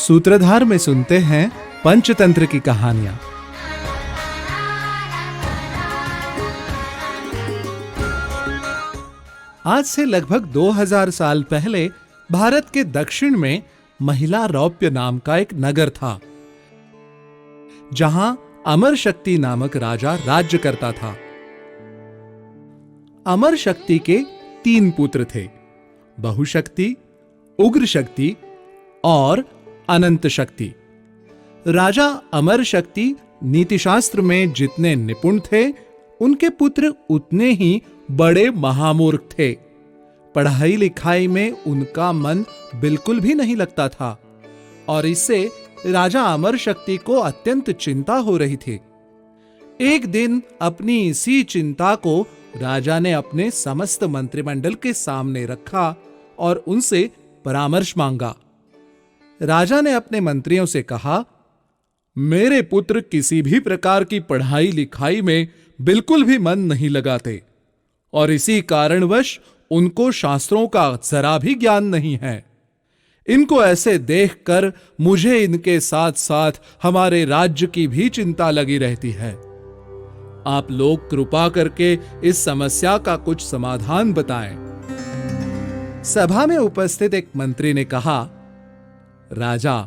सूत्रधार में सुनते हैं पंचतंत्र की कहानियां। आज से लगभग 2000 साल पहले भारत के दक्षिण में महिला रौप्य नाम का एक नगर था, जहां अमर शक्ति नामक राजा राज्य करता था। अमर शक्ति के 3 पुत्र थे, बहुशक्ति, उग्र शक्ति और अनंत शक्ति। राजा अमर शक्ति नीतिशास्त्र में जितने निपुण थे, उनके पुत्र उतने ही बड़े महामूर्ख थे। पढ़ाई लिखाई में उनका मन बिल्कुल भी नहीं लगता था और इससे राजा अमर शक्ति को अत्यंत चिंता हो रही थी। एक दिन अपनी इसी चिंता को राजा ने अपने समस्त मंत्रिमंडल के सामने रखा और उनसे परामर्श मांगा। राजा ने अपने मंत्रियों से कहा, मेरे पुत्र किसी भी प्रकार की पढ़ाई लिखाई में बिल्कुल भी मन नहीं लगाते और इसी कारणवश उनको शास्त्रों का जरा भी ज्ञान नहीं है। इनको ऐसे देखकर मुझे इनके साथ साथ हमारे राज्य की भी चिंता लगी रहती है। आप लोग कृपा करके इस समस्या का कुछ समाधान बताएं। सभा में उपस्थित एक मंत्री ने कहा, राजा,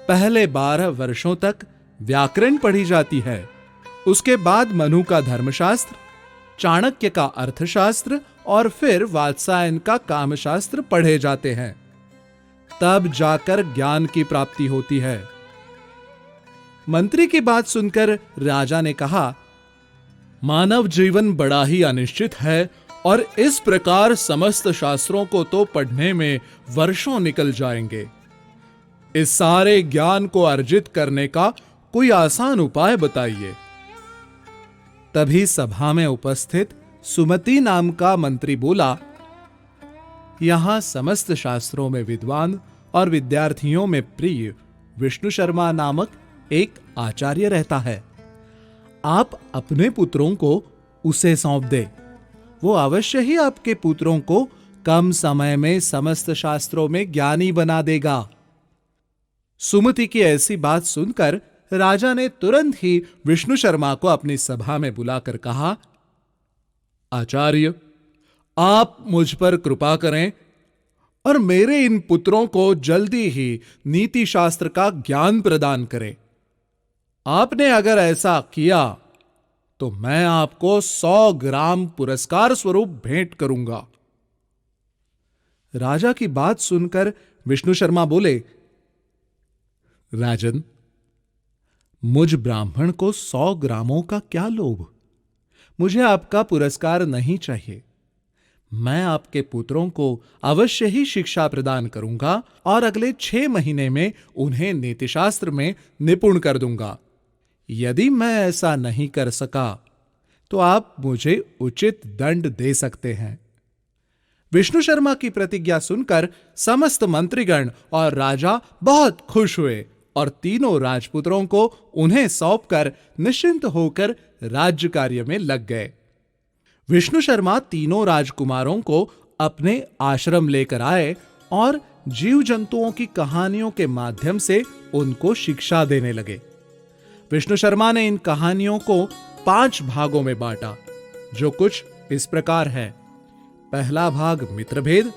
पहले 12 वर्षों तक व्याकरण पढ़ी जाती है, उसके बाद मनु का धर्मशास्त्र, चाणक्य का अर्थशास्त्र और फिर वात्सायन का कामशास्त्र पढ़े जाते हैं, तब जाकर ज्ञान की प्राप्ति होती है। मंत्री की बात सुनकर राजा ने कहा, मानव जीवन बड़ा ही अनिश्चित है और इस प्रकार समस्त शास्त्रों को तो पढ़ने में वर्षों निकल जाएंगे। इस सारे ज्ञान को अर्जित करने का कोई आसान उपाय बताइए। तभी सभा में उपस्थित सुमति नाम का मंत्री बोला, यहां समस्त शास्त्रों में विद्वान और विद्यार्थियों में प्रिय विष्णु शर्मा नामक एक आचार्य रहता है। आप अपने पुत्रों को उसे सौंप दे। वो अवश्य ही आपके पुत्रों को कम समय में समस्त शास्त्रों में ज्ञानी बना देगा। सुमति की ऐसी बात सुनकर राजा ने तुरंत ही विष्णु शर्मा को अपनी सभा में बुलाकर कहा, आचार्य, आप मुझ पर कृपा करें और मेरे इन पुत्रों को जल्दी ही नीति शास्त्र का ज्ञान प्रदान करें। आपने अगर ऐसा किया तो मैं आपको 100 ग्राम पुरस्कार स्वरूप भेंट करूंगा। राजा की बात सुनकर विष्णु शर्मा बोले, राजन, मुझ ब्राह्मण को 100 ग्रामों का क्या लोभ। मुझे आपका पुरस्कार नहीं चाहिए। मैं आपके पुत्रों को अवश्य ही शिक्षा प्रदान करूंगा और अगले 6 महीने में उन्हें नीतिशास्त्र में निपुण कर दूंगा। यदि मैं ऐसा नहीं कर सका तो आप मुझे उचित दंड दे सकते हैं। विष्णु शर्मा की प्रतिज्ञा सुनकर समस्त मंत्रीगण और राजा बहुत खुश हुए और तीनों राजपुत्रों को उन्हें सौंपकर निश्चिंत होकर राज्य कार्य में लग गए। विष्णु शर्मा तीनों राजकुमारों को अपने आश्रम लेकर आए और जीव जंतुओं की कहानियों के माध्यम से उनको शिक्षा देने लगे। विष्णु शर्मा ने इन कहानियों को 5 भागों में बांटा, जो कुछ इस प्रकार है। पहला भाग मित्रभेद,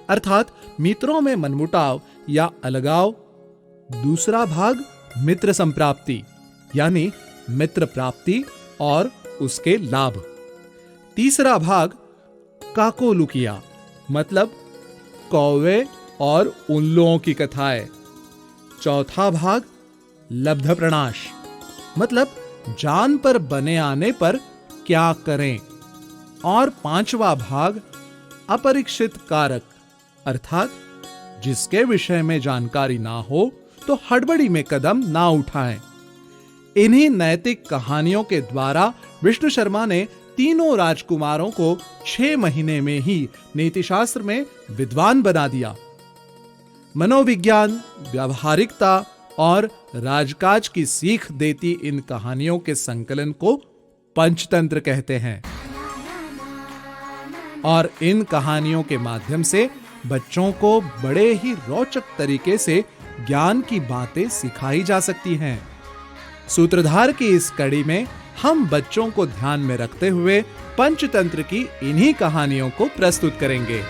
अर्थात मित्रों में मनमुटाव या अलगाव। दूसरा भाग मित्र संप्राप्ति, यानी मित्र प्राप्ति और उसके लाभ। तीसरा भाग काकोलुकिया, मतलब कौवे और उल्लुओं की कथाएं। चौथा भाग लब्ध प्रणाश, मतलब जान पर बने आने पर क्या करें। और 5वां भाग अपरीक्षित कारक, अर्थात जिसके विषय में जानकारी ना हो तो हड़बड़ी में कदम ना उठाएं। इन्हीं नैतिक कहानियों के द्वारा विष्णु शर्मा ने तीनों राजकुमारों को 6 महीने में ही नीतिशास्त्र में विद्वान बना दिया। मनोविज्ञान, व्यावहारिकता और राजकाज की सीख देती इन कहानियों के संकलन को पंचतंत्र कहते हैं और इन कहानियों के माध्यम से बच्चों को बड़े ही रोचक तरीके से ज्ञान की बातें सिखाई जा सकती हैं। सूत्रधार की इस कड़ी में हम बच्चों को ध्यान में रखते हुए पंचतंत्र की इन्हीं कहानियों को प्रस्तुत करेंगे।